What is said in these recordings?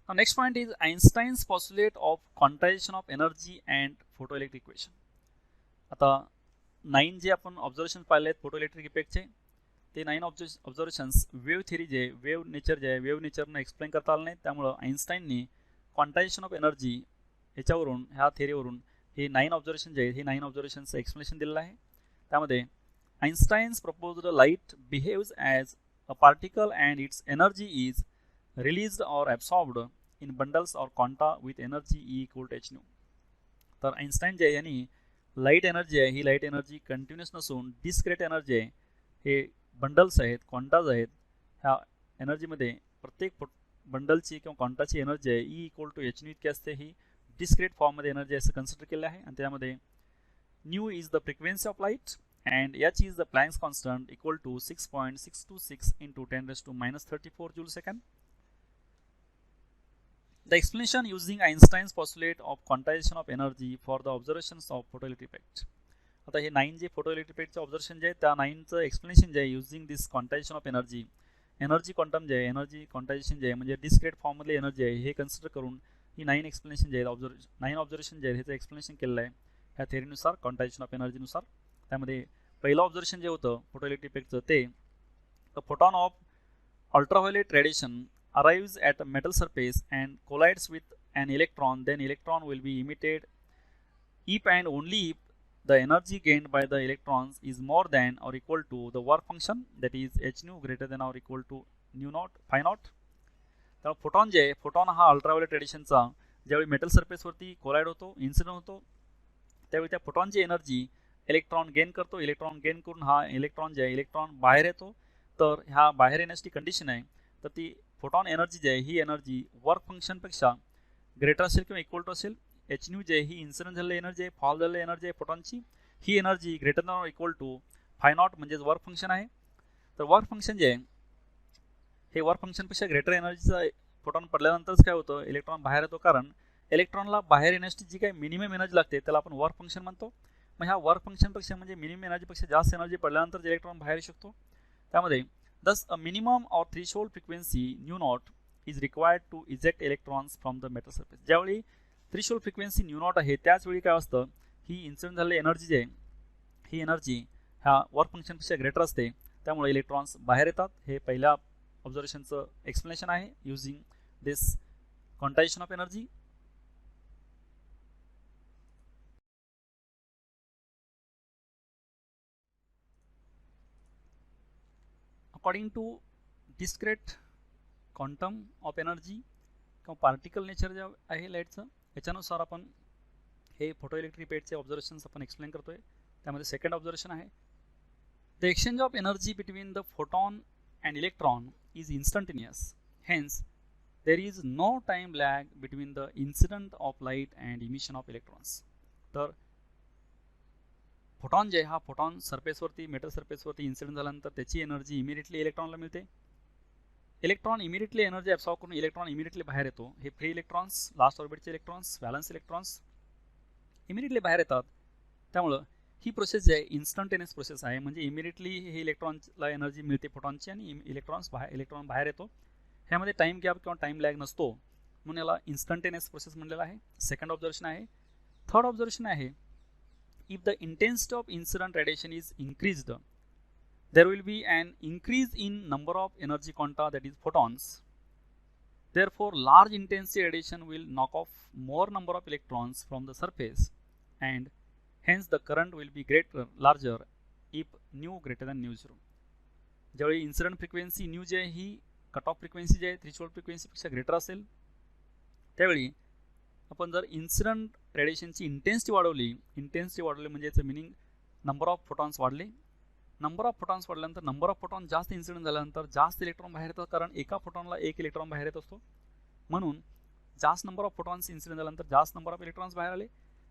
Now next point is Einstein's postulate of quantization of energy and photoelectric equation. आता 9 जे आपण observation पाहिले आहेत फोटोइलेक्ट्रिक इफेक्टचे ते 9 ऑब्झर्वेशन्स वेव्ह थिअरी जे वेव्ह नेचर जे आहे वेव्ह नेचरनं एक्सप्लेन करता आलं नाही, त्यामुळं आईन्स्टाईननी क्वांटायझेशन ऑफ एनर्जी ह्याच्यावरून ह्या थिअरीवरून हे 9 ऑब्झर्वेशन जे आहेत हे 9 ऑब्झर्वेशनचं एक्सप्लेनेशन दिलेलं आहे. त्यामध्ये Einstein's proposed light behaves as a particle and its energy is released or absorbed in bundles or quanta with energy E equal to h nu. तर आईन्स्टाईन जे आहे यांनी लाईट एनर्जी आहे ही लाईट एनर्जी कंटिन्युअस नसून discrete energy आहे, हे bundles आहेत क्वांटाज आहेत, ह्या एनर्जीमध्ये प्रत्येक बंडलची किंवा क्वांटाची एनर्जी आहे E equal to h nu इतकी असते. ही डिस्क्रेट फॉर्ममध्ये एनर्जी असं कन्सिडर केलं आहे आणि त्यामध्ये nu is the frequency of light and h is the Planck's constant equal to 6.626 into 10⁻34 joule second. The explanation using Einstein's postulate of quantization of energy for the observations of photoelectric effect. आता हे 9 जे photoelectric इफेक्टचे observation जे आहे त्या 9चं explanation जे आहे using this quantization of energy, energy quantum जे आहे एनर्जी क्वांटायझेशन जे आहे म्हणजे डिस्क्रेट फॉर्ममधली एनर्जी आहे हे कन्सिडर करून ही 9 एक्सप्लेनेशन जे आहेत 9 ऑब्झर्वेशन जे आहेत ह्याचं एक्सप्लेनेशन केलेलं आहे ह्या थेअरीनुसार क्वांटायझेशन ऑफ एनर्जीनुसार. त्यामध्ये पहिलं ऑब्झर्वेशन जे होतं फोटोइलेक्ट्रिक इफेक्टचं ते the photon of ultraviolet radiation arrives at a metal surface and collides with an electron, then electron will be emitted if and only if the energy gained by the electrons is more than or equal to the work function, that is h nu greater than or equal to nu naught phi naught. तर photon जे आहे photon हा ultraviolet रेडिएशनचा ज्यावेळी metal सरफेसवरती collide होतो incident होतो त्यावेळी त्या फोटॉनची energy electron gain करतो. इलेक्ट्रॉन गेन करून हा इलेक्ट्रॉन जे आहे इलेक्ट्रॉन बाहेर येतो. तर ह्या बाहेर येण्याची कंडिशन आहे तर ती फोटॉन एनर्जी जी आहे ही एनर्जी वर्क फंक्शनपेक्षा ग्रेटर असेल किंवा इक्वल टू असेल. एच न्यू जे आहे ही इन्सिडेंट झालेली एनर्जी आहे फॉल झालेली एनर्जी आहे फोटॉनची, ही energy greater than or equal to phi naught म्हणजेच वर्क फंक्शन आहे. तर वर्क फंक्शन जे आहे हे वर्क फंक्शनपेक्षा ग्रेटर एनर्जीचा फोटॉन पडल्यानंतरच काय होतं इलेक्ट्रॉन बाहेर येतो, कारण इलेक्ट्रॉनला बाहेर येण्याची जी काही मिनिमम एनर्जी लागते त्याला आपण वर्क फंक्शन म्हणतो. मग ह्या वर्क फंक्शनपेक्षा म्हणजे मिनिमम एनर्जीपेक्षा जास्त एनर्जी पडल्यानंतर इलेक्ट्रॉन बाहेर येऊ शकतो. त्यामध्ये thus a minimum or threshold frequency nu naught is required to eject electrons from the metal surface. ज्यावेळी थ्रेशोल्ड फ्रिक्वेन्सी न्यू नॉट आहे त्याच वेळी काय असतं ही इन्सिडेंट झालेली एनर्जी जी आहे ही एनर्जी ह्या वर्क फंक्शनपेक्षा ग्रेटर असते, त्यामुळे इलेक्ट्रॉन्स बाहेर येतात. हे पहिल्या ऑब्झर्वेशनचं एक्सप्लेनेशन आहे using this quantization of energy. According to discrete quantum of energy किंवा पार्टिकल नेचर जे आहे लाईटचं याच्यानुसार आपण हे फोटोइलेक्ट्रिक इफेक्टचे ऑब्झर्वेशन्स आपण एक्सप्लेन करतोय. त्यामध्ये सेकंड ऑब्झर्वेशन आहे the exchange of energy between the photon and electron is instantaneous, hence there is no time lag between the incident of light and emission of electrons. तर photon जे हा photon सरफेसवरती metal सरफेसवरती incident झाल्यानंतर त्याची energy immediately इलेक्ट्रॉनला मिळते. Electron immediately energy absorb करून इलेक्ट्रॉन इमिडिएटली बाहेर येतो. हे फ्री इलेक्ट्रॉन्स लास्ट ऑर्बिटचे इलेक्ट्रॉन्स व्हॅलन्स इलेक्ट्रॉन्स इमिडिएटली बाहेर येतात. त्यामुळं ही प्रोसेस जी आहे इन्स्टंटेनियस प्रोसेस आहे, म्हणजे इमिडिएटली हे इलेक्ट्रॉनला एनर्जी मिळते फोटॉनची आणि इलेक्ट्रॉन बाहेर येतो. ह्यामध्ये टाईम गॅप किंवा टाईम लॅग नसतो म्हणून याला इन्स्टंटेनियस प्रोसेस म्हणलेला आहे. सेकंड ऑब्झर्वेशन आहे. थर्ड ऑब्झर्वेशन आहे if the intensity of incident radiation is increased, there will be an increase in number of energy quanta, that is photons. Therefore, large intensity radiation will knock off more number of electrons from the surface and hence the current will be larger if nu greater than nu zero. ज्यावेळी incident frequency new जे आहे ही cut off frequency जी आहे threshold फ्रिक्वेन्सीपेक्षा greater असेल त्यावेळी आपण जर incident रेडिएशनची intensity वाढवली म्हणजे याचं मिनिंग नंबर ऑफ फोटॉन्स वाढले. नंबर ऑफ फोटॉन्स वाढल्यानंतर नंबर ऑफ फोटॉन जास्त इन्सिडेंट झाल्यानंतर जास्त इलेक्ट्रॉन बाहेर येतात, कारण एका फोटॉनला एक इलेक्ट्रॉन बाहेर येत असतो. म्हणून जास्त नंबर ऑफ फोटॉन्स इन्सिडेंट झाल्यानंतर जास्त नंबर ऑफ इलेक्ट्रॉन्स बाहेर आले.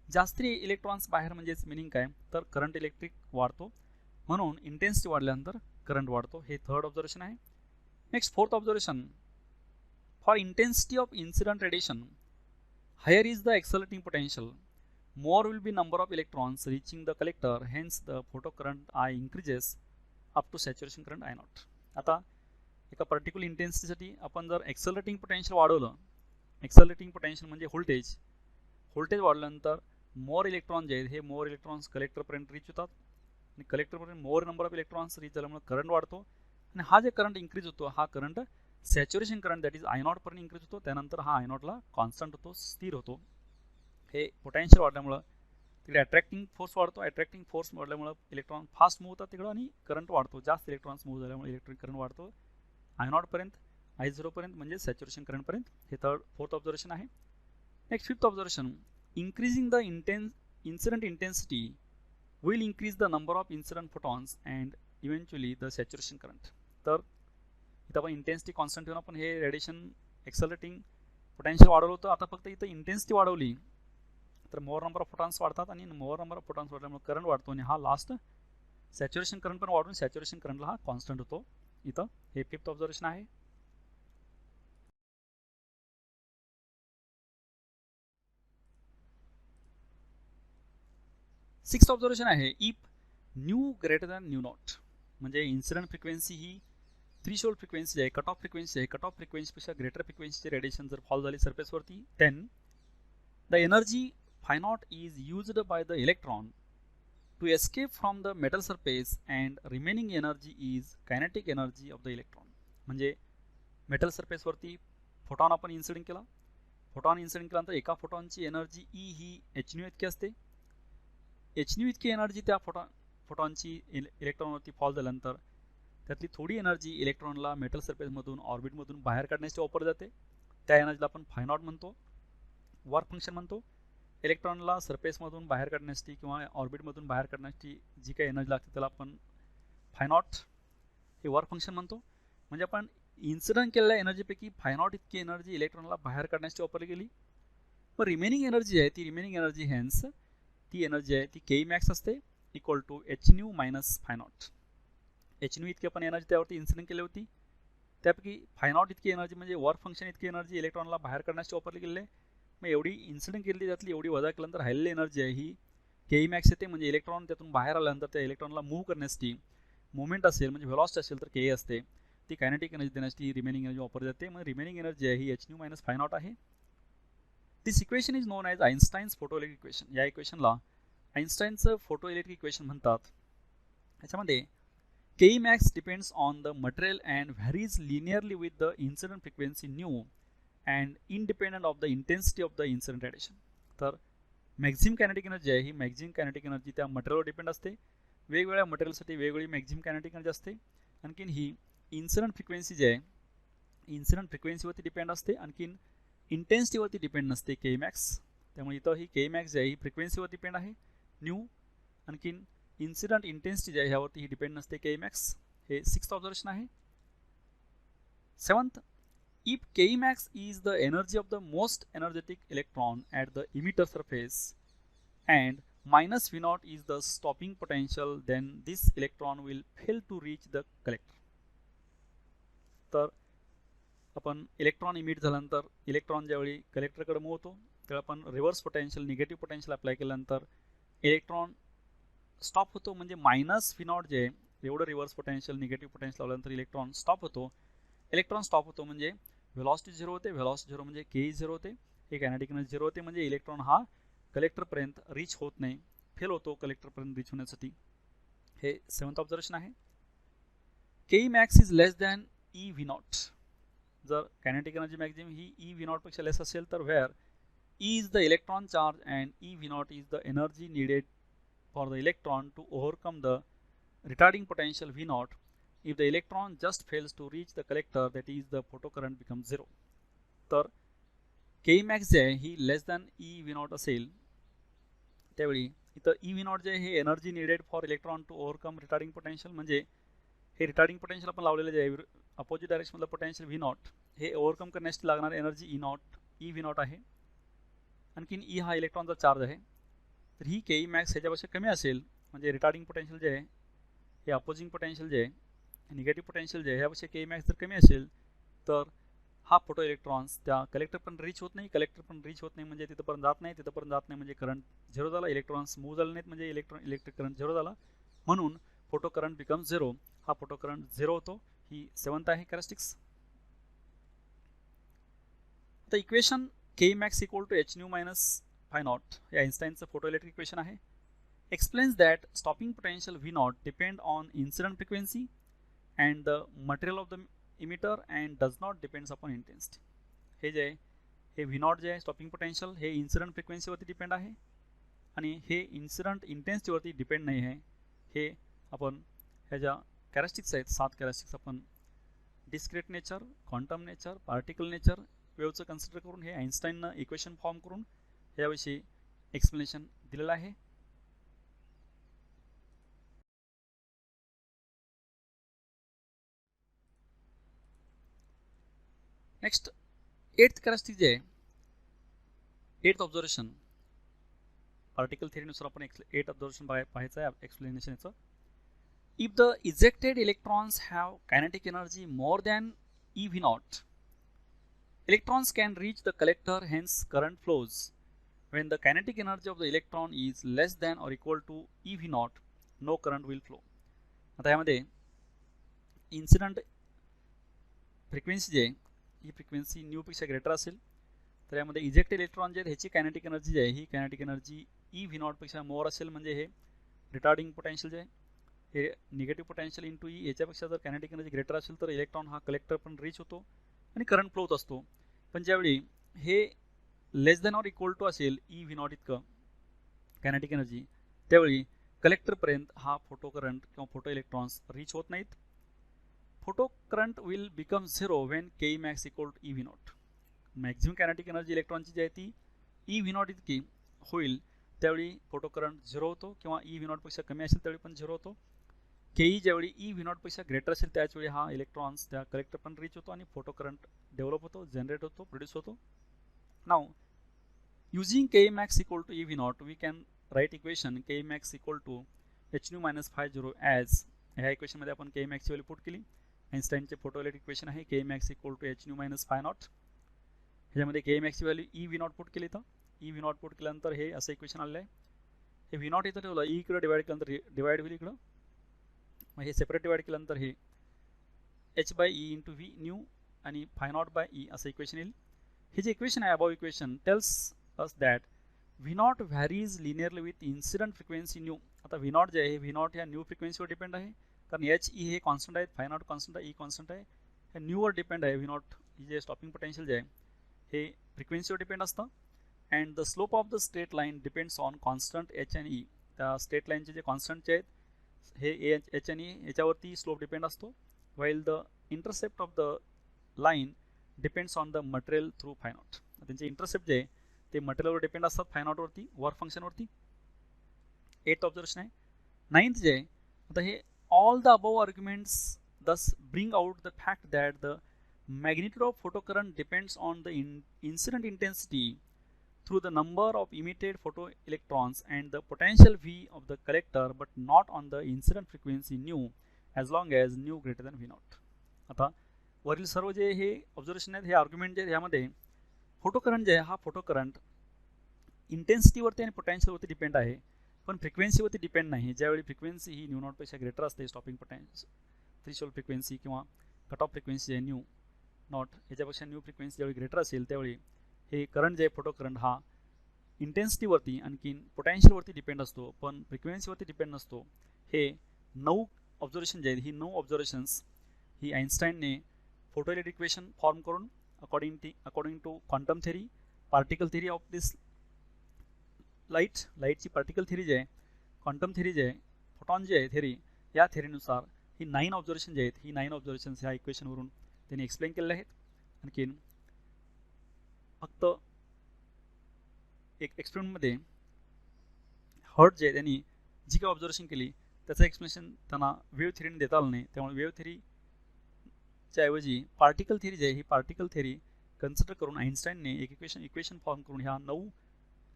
जास्त इलेक्ट्रॉन्स बाहेर म्हणजेच मिनिंग काय तर करंट इलेक्ट्रिक वाढतो, म्हणून इंटेन्सिटी वाढल्यानंतर करंट वाढतो. हे थर्ड ऑब्झर्वेशन आहे. Next fourth observation for intensity of incident radiation higher is the accelerating potential, more will be number of electrons reaching the collector, hence the photocurrent I increases up to saturation current I naught. आता एका particular इंटेन्सिटीसाठी आपण जर accelerating potential वाढवलं accelerating potential म्हणजे voltage वाढल्यानंतर more electron जे आहेत हे मोर इलेक्ट्रॉन्स कलेक्टरपर्यंत रीच होतात आणि कलेक्टरपर्यंत more number of electrons reach झाल्यामुळे करंट वाढतो आणि हा जे करंट इन्क्रीज होतो हा current saturation current that is I0 पर्यंत इन्क्रीज होतो. त्यानंतर हा I0ला कॉन्स्टंट होतो, स्थिर होतो. हे पोटेन्शियल वाढल्यामुळं तिकडे अट्रॅक्टिंग फोर्स वाढतो. अट्रॅक्टिंग फोर्स वाढल्यामुळं इलेक्ट्रॉन फास्ट मूव्ह होतात तिकडं आणि करंट वाढतो. जास्त इलेक्ट्रॉन्स मूव्ह झाल्यामुळे इलेक्ट्रिक करंट वाढतो I0 पर्यंत, I0 पर्यंत म्हणजे सॅच्युरेशन करंट पर्यंत. हे फोर्थ ऑब्झर्वेशन आहे. Next fifth observation, increasing the incident intensity will increase the number of incident photons and eventually the saturation current. तर इथं आपण इंटेन्सिटी कॉन्स्टंट ठेवून आपण हे रेडिएशन एक्सेलरेटिंग पोटेन्शियल वाढवलं होतं. आता फक्त इथं इंटेन्सिटी वाढवली तर मोर नंबर ऑफ फोटॉन्स वाढतात आणि मोर नंबर ऑफ फोटॉन्स वाढल्यामुळे करंट वाढतो आणि हा लास्ट सॅच्युरेशन करंट पण वाढून सॅच्युरेशन करंटला हा कॉन्स्टंट होतो. इथं हे फिफ्थ ऑब्झर्वेशन आहे. सिक्स्थ ऑब्झर्वेशन आहे, if nu greater than nu naught म्हणजे इन्सिडेंट फ्रिक्वेन्सी ही थ्रीशोल्ड फ्रिक्वेन्सी आहे, कट ऑफ फ्रिक्वेन्सी आहे. कट ऑफ फ्रिक्वेन्सीपेक्षा ग्रेटर फ्रिक्वेन्सीचे रेडिएशन जर फॉल झाली सरफेसवरती, then the energy phi naught is used by the electron to escape from the metal surface and remaining energy is kinetic energy of the electron. म्हणजे metal सरफेसवरती photon आपण incident केला, photon incident केल्यानंतर एका फोटॉनची energy E ही h इतकी असते. h इतकी energy त्या फोटॉनची इलेक्ट्रॉनवरती fall झाल्यानंतर त्यातली थोडी एनर्जी इलेक्ट्रॉनला मेटल सरफेसमधून ऑर्बिटमधून बाहेर काढण्यासाठी वापरली जाते. त्या एनर्जीला आपण फाय नॉट म्हणतो, वर्क फंक्शन म्हणतो. इलेक्ट्रॉनला सरफेसमधून बाहेर काढण्यासाठी किंवा ऑर्बिटमधून बाहेर काढण्यासाठी जी काही एनर्जी लागते त्याला आपण फाय नॉट हे वर्क फंक्शन म्हणतो. म्हणजे आपण इन्सिडेंट केलेल्या एनर्जीपैकी फाय नॉट इतकी एनर्जी इलेक्ट्रॉनला बाहेर काढण्यासाठी वापरली गेली. मग रिमेनिंग एनर्जी आहे ती रिमेनिंग एनर्जी हेन्स ती एनर्जी आहे ती के मॅक्स असते equal to h nu minus phi naught. h nu इतकी आपण एनर्जी त्यावरती इन्सिडेंट केली होती, त्यापैकी फाय नॉट इतकी एनर्जी म्हणजे वर्क फंक्शन इतकी एनर्जी इलेक्ट्रॉनला बाहेर काढण्यासाठी वापरली गेली आहे. मग एवढी इन्सिडेंट केली त्यातली एवढी वजा केल्यानंतर राहिलेली एनर्जी आहे ही के मॅक्स येते. म्हणजे इलेक्ट्रॉन त्यातून बाहेर आल्यानंतर त्या इलेक्ट्रॉनला मूव्ह करण्यासाठी मुवमेंट असेल म्हणजे व्हेलॉसिटी असेल तर के असते, ती कायनेटिक एनर्जी देण्यासाठी रिमेनिंग एनर्जी वापरली जाते. मग रिमेनिंग एनर्जी आहे ही h nu minus phi naught आहे. This equation is known as Einstein's photoelectric equation. या इक्वेशनला आइन्स्टाईनचं फोटोइलेक्ट्रिक इक्वेशन म्हणतात. याच्यामध्ये K max depends on the material and varies linearly with the incident frequency nu and independent of the intensity of the incident radiation. तर maximum kinetic energy आहे ही maximum kinetic energy त्या मटेरियलवर depend असते. वेगवेगळ्या मटेरियलसाठी वेगवेगळी मॅक्झिमम कायनेटिक एनर्जी असते. आणखीन ही इन्सिडेंट फ्रिक्वेन्सी जी आहे इन्सिडेंट फ्रिक्वेन्सीवरती डिपेंड असते, आणखीन इंटेन्सिटीवरती डिपेंड नसते के मॅक्स. त्यामुळे इथं ही के मॅक्स जी आहे ही फ्रिक्वेन्सीवर डिपेंड आहे न्यू, आणखीन इन्सिडेंट इंटेन्सिटी जी आहे ह्यावरती ही डिपेंड नसते के मॅक्स. हे सिक्स्थ ऑब्झर्वेशन आहे. Seventh, if K max is the energy of the most energetic electron at the emitter surface and minus V naught is the stopping potential, then this electron will fail to reach the collector. तर आपण electron emit झाल्यानंतर electron ज्यावेळी कलेक्टरकडे move होतो त्यावेळी आपण reverse potential negative potential apply केल्यानंतर electron stop होतो. म्हणजे मायनस व्ही नॉट जे एवढं रिव्हर्स पोटेन्शियल निगेटिव्ह पोटेन्शियल लावल्यानंतर इलेक्ट्रॉन स्टॉप होतो. इलेक्ट्रॉन स्टॉप होतो म्हणजे व्हेलॉसिटी झिरो होते, व्हेलॉसिटी झिरो म्हणजे के झिरो होते, हे कायनेटिक एनर्जी झिरो होते. म्हणजे इलेक्ट्रॉन हा कलेक्टरपर्यंत रीच होत नाही, फेल होतो कलेक्टरपर्यंत रीच होण्यासाठी. हे सेवन्थ ऑब्झर्वेशन आहे. K max is less than E V naught. जर कायनेटिक एनर्जी मॅक्झिमम ही ई व्ही नॉटपेक्षा लेस असेल तर where e is the electron charge and e V naught is the energy needed for the electron to overcome the retarding potential V naught. If the electron just fails to reach the collector, that is the photocurrent becomes zero. तर के max जे आहे ही less than E V naught असेल त्यावेळी इथं E V naught जे आहे हे energy needed for electron to overcome retarding potential. म्हणजे हे रिटार्डिंग पोटेन्शियल आपण लावलेलं जे आहे अपोजिट डायरेक्शनमधलं पोटेन्शियल व्ही नॉट हे ओव्हरकम करण्यासाठी लागणार एनर्जी ई व्ही नॉट आहे. आणखीन ई हा इलेक्ट्रॉनचा चार्ज आहे. तर ही के मॅक्स ह्याच्यापेक्षा कमी असेल म्हणजे रिटार्डिंग पोटेन्शियल जे आहे हे अपोजिंग पोटेन्शियल जे आहे निगेटिव्ह पोटेन्शियल जे आहे ह्यापेक्षा के मॅक्स जर कमी असेल तर हा फोटो इलेक्ट्रॉन्स त्या कलेक्टर पण रीच होत नाही. कलेक्टर पण रीच होत नाही म्हणजे तिथंपर्यंत जात नाही, तिथंपर्यंत जात नाही म्हणजे करंट झिरो झाला. इलेक्ट्रॉन्स मूव्ह झाले नाहीत म्हणजे इलेक्ट्रिक करंट झिरो झाला. म्हणून फोटो करंट बिकम झिरो. हा फोटो करंट झिरो होतो. ही सेवन्थ आहे कॅरेक्टरिस्टिक्स. आता equation K max equal to h nu minus phi naught हे आइन्स्टाईनचं फोटोइलेक्ट्रिक इक्वेशन आहे. Explains that stopping potential V naught depend on incident frequency and the material of the emitter and does not depends upon intensity. हे जे आहे हे V naught जे आहे stopping potential हे इन्सिडंट फ्रिक्वेन्सीवरती डिपेंड आहे आणि हे इन्सिडंट इंटेन्सिटीवरती डिपेंड नाही आहे. हे आपण ह्या ज्या कॅरेस्टिक्स आहेत 7 कॅरेस्टिक्स आपण discrete nature, quantum nature, particle nature वेव्हचं कन्सिडर करून हे आइन्स्टाईननं इक्वेशन फॉर्म करून याविषयी एक्सप्लेनेशन दिलेलं आहे. नेक्स्ट 8th कॅरेस्टिक जे आहे 8th ऑब्झर्वेशन पार्टिकल थिअरीनुसार आपण 8th ऑब्झर्वेशन पाहायचं आहे एक्सप्लेनेशन याचं. If the ejected electrons have kinetic energy more than eV naught, electrons can reach the collector, hence current flows. When the kinetic energy of the electron is less than or equal to eV naught, no current will flow. आता यामध्ये incident frequency जे आहे ही frequency new पेक्षा greater असेल तर यामध्ये ejected electron जे ह्याची कायनेटिक एनर्जी जी आहे ही कायनेटिक एनर्जी eV naught पेक्षा मोर असेल म्हणजे हे रिटार्डिंग पोटेन्शियल जे आहे हे निगेटिव्ह पोटेन्शियल इंटू ई याच्यापेक्षा जर कायनेटिक एनर्जी ग्रेटर असेल तर इलेक्ट्रॉन हा कलेक्टर पण रीच होतो आणि करंट फ्लो होत असतो. पण ज्यावेळी हे less than or equal to असेल eV naught इतकं कायनेटिक एनर्जी त्यावेळी कलेक्टरपर्यंत हा फोटो करंट किंवा फोटो इलेक्ट्रॉन्स रीच होत नाहीत. Photo current will become 0 when K max equal to eV naught. Maximum kinetic energy इलेक्ट्रॉनची जी आहे ती eV naught इतकी होईल त्यावेळी फोटो करंट 0 होतो किंवा eV naught पेक्षा कमी असेल त्यावेळी पण 0 होतो. केई ज्यावेळी eV naught पेक्षा ग्रेटर असेल त्याचवेळी हा इलेक्ट्रॉन्स त्या कलेक्टर पण रीच होतो आणि फोटो करंट डेव्हलप होतो, जनरेट होतो, प्रोड्यूस होतो. Now using K max equal to eV naught we can write equation K max equal to h nu minus 50 as ह्या इक्वेशनमध्ये आपण के मॅक्सची व्हॅल्यू पुट केली. आइन्स्टाईनचे फोटोइलेक्ट्रिक इक्वेशन आहे K max equal to h nu minus 5 naught. ह्याच्यामध्ये K मॅक्सची value eV naught put केली तर eV naught पुट केल्यानंतर हे असं इक्वेशन आलेलं आहे. हे V naught इथं ठेवलं ई इकडं डिवाइड केल्यानंतर डिवाइड होईल इकडं मग हे सेपरेट डिवाइड केल्यानंतर हे h by E into V nu आणि 5 नॉट बाय ई असं इक्वेशन येईल. हे जे इक्वेशन आहे above equation tells us that V naught varies linearly with incident frequency nu. आता व्ही नॉट जे आहे व्ही नॉट ह्या न्यू फ्रिक्वेन्सीवर डिपेंड आहे कारण एच ई हे कॉन्स्टंट आहेत, 5 नॉट कॉन्स्टंट आहे, ई कॉन्स्टंट आहे. ह्या न्यूवर डिपेंड आहे. व्ही नॉट जे स्टॉपिंग पोटेन्शियल जे आहे हे फ्रिक्वेन्सीवर डिपेंड असतं. And the slope of the straight line depends on constant H and E. त्या स्ट्रेट लाईनचे जे कॉन्स्टंटचे आहेत हे एच आणि याच्यावरती स्लोप डिपेंड असतो. While the intercept of the line depends on the material through 5 not. त्यांचे इंटरसेप्ट जे आहे ते मटेरियलवर डिपेंड असतात 5 नॉटवरती वर्क फंक्शनवरती. 8th ऑब्झर्वेशन आहे. 9th जे आहे आता हे ऑल द अबव आर्ग्युमेंट्स दस bring out the fact that the magnitude of photo current depends on the incident intensity through the number of emitted photoelectrons and the potential V of the collector but not on the incident frequency nu as long as nu greater than V naught. आता वरील सर्व जे हे observation आहेत हे argument जे ह्यामध्ये photo current जे आहे हा फोटो करंट इंटेन्सिटीवरती आणि पोटेन्शियलवरती डिपेंड आहे पण फ्रिक्वेन्सीवरती डिपेंड नाही. ज्यावेळी फ्रिक्वेन्सी ही न्यू नॉटपेक्षा ग्रेटर असते स्टॉपिंग पोटेन्शियल थ्रेशोल्ड फ्रिक्वेन्सी किंवा कट ऑफ फ्रिक्वेन्सी आहे न्यू नॉट याच्यापेक्षा न्यू फ्रिक्वेन्सी ज्यावेळी ग्रेटर असेल त्यावेळी हे करंट जे आहे फोटो करंट हा इंटेन्सिटीवरती आणखीन पोटेन्शियलवरती डिपेंड असतो पण फ्रिक्वेन्सीवरती डिपेंड नसतो. हे 9 ऑब्झर्वेशन जे आहेत ही 9 ऑब्झर्वेशन्स ही आइन्स्टाईनने फोटोइलेक्ट्रिक इक्वेशन फॉर्म करून according to quantum theory, particle theory of this लाईटची पार्टिकल थेरी जे आहे, क्वांटम थेरी जे आहे, फोटॉन जे आहे थेरी या थेरीनुसार ही 9 ऑब्झर्वेशन जे आहेत ही 9 ऑब्झर्वेशन्स ह्या इक्वेशनवरून त्यांनी एक्सप्लेन केलेले आहेत. आणखीन फक्त एक एक्सपेरिमेंटमध्ये हर्ट जे त्यांनी जी काय ऑब्झर्वेशन केली त्याचं एक्सप्लेनेशन त्यांना वेव्ह थेरीने देता आलं नाही. त्यामुळे वेव्ह थेरीच्या ऐवजी पार्टिकल थेरी जे आहे ही पार्टिकल थेरी कन्सिडर करून आइन्स्टाईनने एक इक्वेशन फॉर्म करून ह्या 9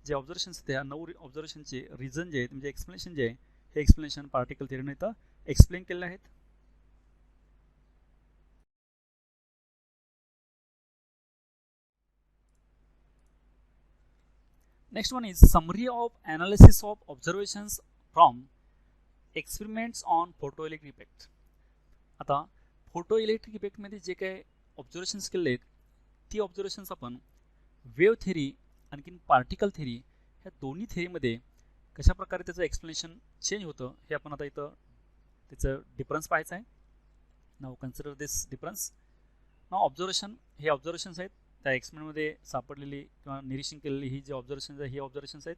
जे ऑब्झर्वेशन्स आहेत ह्या 9 ऑब्झर्वेशनचे रिझन जे आहेत म्हणजे एक्सप्लेनेशन जे आहे हे एक्सप्लेनेशन पार्टिकल थेरीने इथं एक्सप्लेन केलेले आहेत. Next one is summary of analysis of observations from experiments on photoelectric effect. आता फोटोइलेक्ट्रिक इफेक्टमध्ये जे काही ऑब्झर्वेशन्स केले आहेत ती ऑब्झर्वेशन्स आपण वेव्ह थेरी आणखीन पार्टिकल थेरी ह्या दोन्ही थेरीमध्ये कशा प्रकारे त्याचं एक्सप्लेनेशन चेंज होतं हे आपण आता इथं त्याचं डिफरन्स पाहायचं आहे. नाव कन्सिडर दिस डिफरन्स. नाव ऑब्झर्वेशन, हे ऑब्झर्वेशन्स आहेत त्या एक्सपेरिमेंटमध्ये सापडलेली किंवा निरीक्षण केलेली ही जी ऑब्झर्वेशन्स आहे ही ऑब्झर्वेशन्स आहेत.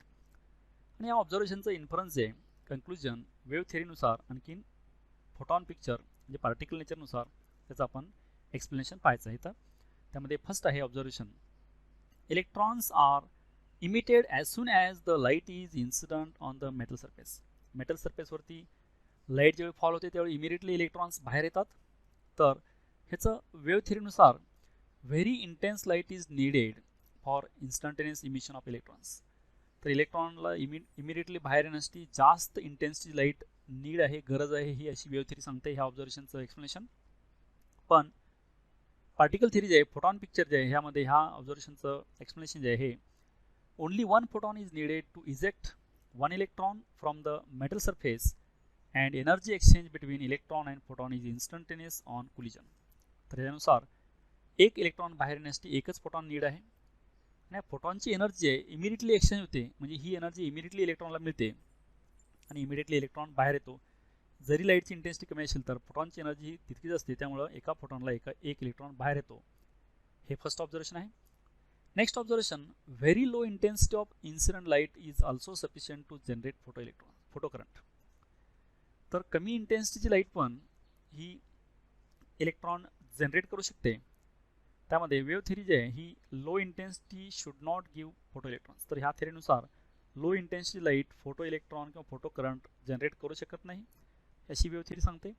आणि या ऑब्झर्वेशनचं इन्फरन्स जे कन्क्लुजन वेव्ह थेरीनुसार आणखीन फोटॉन पिक्चर म्हणजे पार्टिकल नेचरनुसार त्याचं आपण एक्सप्लेनेशन पाहायचं आहे. तर त्यामध्ये फर्स्ट आहे observation. Electrons are emitted as soon as the light is incident on the metal surface. Metal सरफेसवरती लाईट जेव्हा फॉल होते त्यावेळी इमिडिएटली इलेक्ट्रॉन्स बाहेर येतात. तर ह्याचं वेव्ह थेरीनुसार very intense light is needed for instantaneous emission of electrons. तर इलेक्ट्रॉनला इमिडिएटली बाहेर येण्यासाठी जास्त इंटेन्सिटी लाईट नीड आहे, गरज आहे, ही अशी वेव्ह थेरी सांगते ह्या ऑब्झर्वेशनचं एक्सप्लेनेशन. पण पार्टिकल थेरी जे आहे, फोटॉन पिक्चर जे आहे, ह्यामध्ये ह्या ऑब्झर्वेशनचं एक्सप्लेनेशन जे आहे, only one photon is needed to eject one electron from the metal surface and energy exchange between electron and photon is instantaneous on collision. तर यानुसार एक इलेक्ट्रॉन बाहेर येण्यासाठी एकच फोटॉन नीड आहे आणि फोटॉनची एनर्जी आहे इमिडिएटली एक्सचेंज होते, म्हणजे ही एनर्जी इमिडिएटली इलेक्ट्रॉनला मिळते आणि इमिडिएटली इलेक्ट्रॉन बाहेर येतो. जरी लाईटची इंटेन्सिटी कमी असेल तर फोटॉनची एनर्जी ही तितकीच असते, त्यामुळं एका फोटॉनला एक इलेक्ट्रॉन बाहेर येतो. हे फर्स्ट ऑब्झर्वेशन आहे. Next observation, very low intensity of incident light is also sufficient to generate photo current. तर कमी इंटेन्सिटीची लाईट पण ही इलेक्ट्रॉन जनरेट करू शकते. त्यामध्ये वेव्ह थेरी जी आहे ही low intensity should not give photo electrons. तर ह्या थेरीनुसार low intensity light photo electron किंवा फोटो करंट जनरेट करू शकत नाही अशी वेव्ह थेरी सांगते.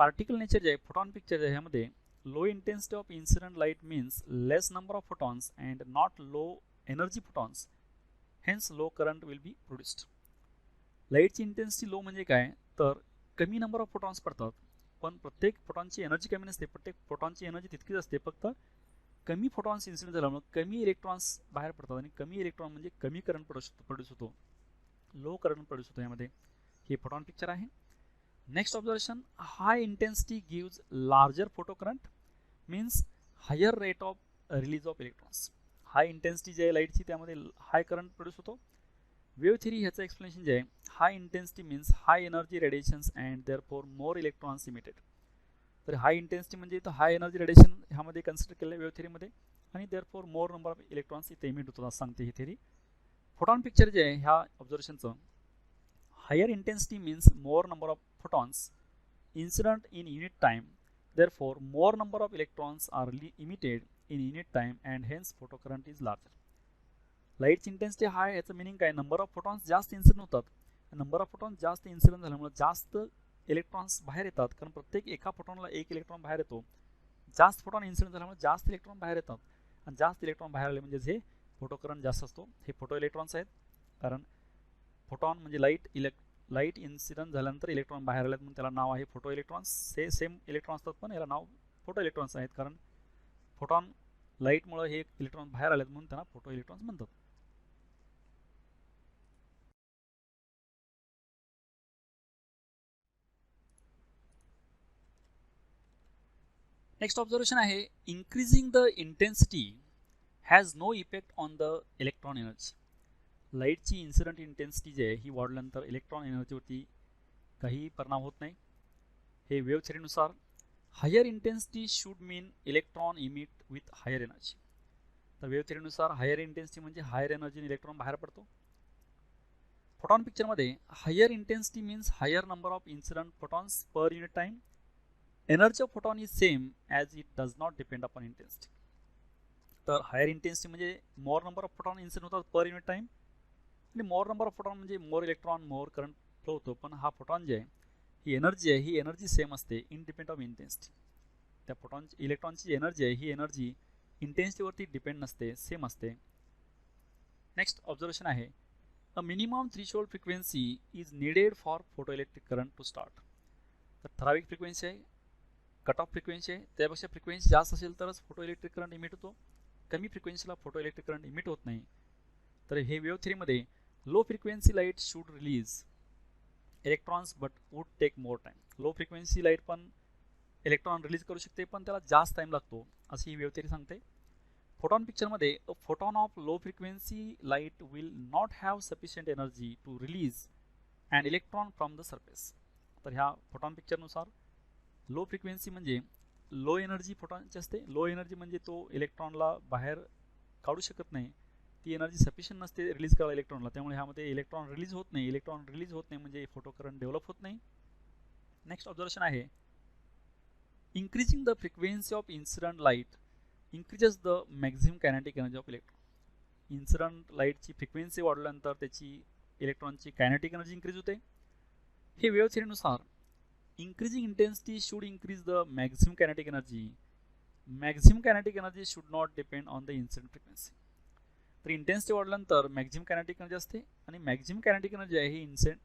पार्टिकल नेचर जे आहे, फोटॉन पिक्चर जे आहे, ह्यामध्ये low intensity of incident light means less number of photons and not low energy photons, hence low current will be produced. लाईटची इंटेन्सिटी लो म्हणजे काय, तर कमी नंबर ऑफ फोटॉन्स पडतात, पण प्रत्येक फोटॉनची एनर्जी कमी नसते, प्रत्येक फोटॉनची एनर्जी तितकीच असते, फक्त कमी फोटॉन्स इन्सिडेंट झाल्यामुळे कमी इलेक्ट्रॉन्स बाहेर पडतात आणि कमी इलेक्ट्रॉन म्हणजे कमी करंट प्रोड्यूस होतो, लो करंट प्रोड्यूस होतो. यामध्ये हे फोटॉन पिक्चर आहे. Next observation, high intensity gives larger photo current means higher rate of release of electrons. High intensity जे आहे लाईटची त्यामध्ये हाय करंट प्रोड्यूस होतो. वेव्ह थेरी ह्याचं एक्सप्लेनेशन जे आहे, high intensity means high energy radiations and therefore more electrons emitted. तर high intensity म्हणजे इथं हाय एनर्जी रेडिएशन ह्यामध्ये कन्सिडर केलं आहे वेव्ह थेरीमध्ये आणि therefore more number of electrons इथे इमिट होतात असं सांगते ही थेरी. फोटॉन पिक्चर जे आहे ह्या ऑब्झर्वेशनचं, higher intensity means more number of photons incident in unit time, therefore more number of electrons are emitted in unit time and hence photo current is larger. लाईटची intensity high याचं meaning काय, number of photons जास्त incident होतात, number of photons जास्त incident झाल्यामुळे जास्त electrons बाहेर येतात, कारण प्रत्येक एका फोटॉनला एक इलेक्ट्रॉन बाहेर येतो. जास्त फोटॉन इन्सिडेंट झाल्यामुळे जास्त इलेक्ट्रॉन बाहेर येतात आणि जास्त इलेक्ट्रॉन बाहेर आले म्हणजे हे फोटो करंट जास्त असतो. हे फोटो इलेक्ट्रॉन्स आहेत, कारण फोटॉन म्हणजे लाईट इन्सिडेंट झाल्यानंतर इलेक्ट्रॉन बाहेर आलेत म्हणून त्याला नाव आहे फोटो इलेक्ट्रॉन्स. हे सेम इलेक्ट्रॉन असतात पण याला नाव फोटो इलेक्ट्रॉन्स आहेत, कारण फोटॉन लाईटमुळे हे इलेक्ट्रॉन बाहेर आलेत म्हणून त्यांना फोटो इलेक्ट्रॉन्स म्हणतात. नेक्स्ट ऑब्झर्वेशन आहे, increasing the intensity has no effect on the electron energy. लाईटची इन्सिडंट इंटेन्सिटी जी आहे ही वाढल्यानंतर इलेक्ट्रॉन एनर्जीवरती काही परिणाम होत नाही. हे वेव्ह थेरीनुसार higher intensity should mean electron emit with higher energy. तर वेव्ह थेरीनुसार हायर इंटेन्सिटी म्हणजे हायर एनर्जीने इलेक्ट्रॉन बाहेर पडतो. फोटॉन पिक्चरमध्ये higher intensity means higher number of incident photons per unit time. Energy of photon is same as it does not depend upon intensity. तर higher intensity म्हणजे more number of photon incident होतात per unit time आणि मोर number of photon म्हणजे more electron more current flow होतो. पण हा photon जे आहे ही एनर्जी सेम असते इंडिपेंडंट ऑफ इंटेन्सिटी. त्या फोटॉनची इलेक्ट्रॉनची जी एनर्जी आहे ही एनर्जी इंटेन्सिटीवरती डिपेंड नसते, सेम असते. नेक्स्ट ऑब्झर्वेशन आहे, a minimum threshold frequency is needed for photo electric current to start. तर ठराविक फ्रिक्वेन्सी आहे, कट ऑफ फ्रिक्वेन्सी आहे, त्यापेक्षा फ्रिक्वेन्सी जास्त असेल तरच फोटो इलेक्ट्रिक करंट इमिट होतो. कमी फ्रिक्वेन्सीला फोटो इलेक्ट्रिक करंट इमिट होत नाही. तर हे वेव्ह थेरीमध्ये low frequency light should release electrons but would take more time. Low frequency light पण इलेक्ट्रॉन रिलीज करू शकते पण त्याला जास्त टाईम लागतो अशी ही वेव्ह थेरी सांगते. फोटॉन पिक्चरमध्ये a photon of low frequency light will not have sufficient energy to release and electron from the surface. तर ह्या फोटॉन पिक्चरनुसार लो फ्रिक्वेन्सी म्हणजे लो एनर्जी फोटॉनची असते. लो एनर्जी म्हणजे तो इलेक्ट्रॉनला बाहेर काढू शकत नाही, ती एनर्जी सफिशियंट नसते रिलीज करायला इलेक्ट्रॉनला, त्यामुळे ह्यामध्ये इलेक्ट्रॉन रिलीज होत नाही. इलेक्ट्रॉन रिलीज होत नाही म्हणजे फोटो करंट डेव्हलप होत नाही. नेक्स्ट ऑब्झर्वेशन आहे increasing the frequency of incident light increases the maximum kinetic energy of electron. Incident लाईटची फ्रिक्वेन्सी वाढल्यानंतर त्याची इलेक्ट्रॉनची कायनेटिक एनर्जी इन्क्रीज होते. हे wave थिअरीनुसार increasing intensity should increase the maximum kinetic energy. Maximum kinetic energy should not depend on the incident frequency. तर intensity वाढल्यानंतर maximum kinetic energy असते आणि मॅक्झिमम कायनेटिक एनर्जी आहे ही इन्सिडेंट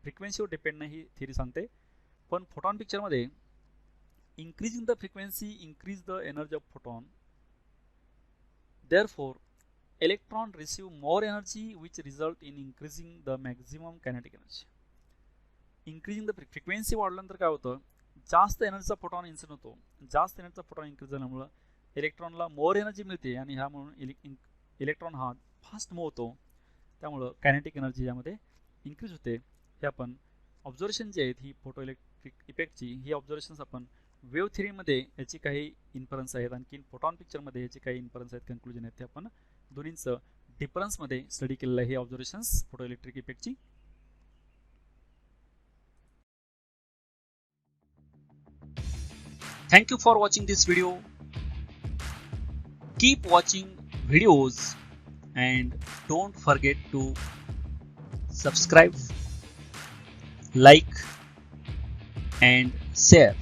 फ्रिक्वेन्सीवर डिपेंड नाही, ही थिअरी सांगते. पण फोटॉन पिक्चरमध्ये increasing the frequency increase the energy of photon, therefore electron receive more energy which result in increasing the maximum kinetic energy. increasing the frequency वाढल्यानंतर काय होतं, जास्त एनर्जीचा फोटॉन इन्सिड होतो. जास्त एनर्जीचा फोटॉन इन्क्रीज झाल्यामुळं इलेक्ट्रॉनला मोर एनर्जी मिळते आणि ह्या म्हणून इलेक्ट्रॉन हा फास्ट मूव्ह होतो, त्यामुळं कायनेटिक एनर्जी यामध्ये इन्क्रीज होते. हे आपण ऑब्झर्वेशन जी आहेत ही फोटो इलेक्ट्रिक इफेक्टची, ही ऑब्झर्वेशन्स आपण वेव्ह थिअरीमध्ये याची काही इन्फरन्स आहेत, आणखी फोटॉन पिक्चरमध्ये याची काही इन्फरन्स आहेत, कन्क्लुजन आहेत, ते आपण दोन्हींचं डिफरन्समध्ये स्टडी केलेलं आहे हे ऑब्झर्वेशन्स फोटो इलेक्ट्रिक इफेक्टची. Thank you for watching this video. Keep watching videos and don't forget to subscribe, like and share.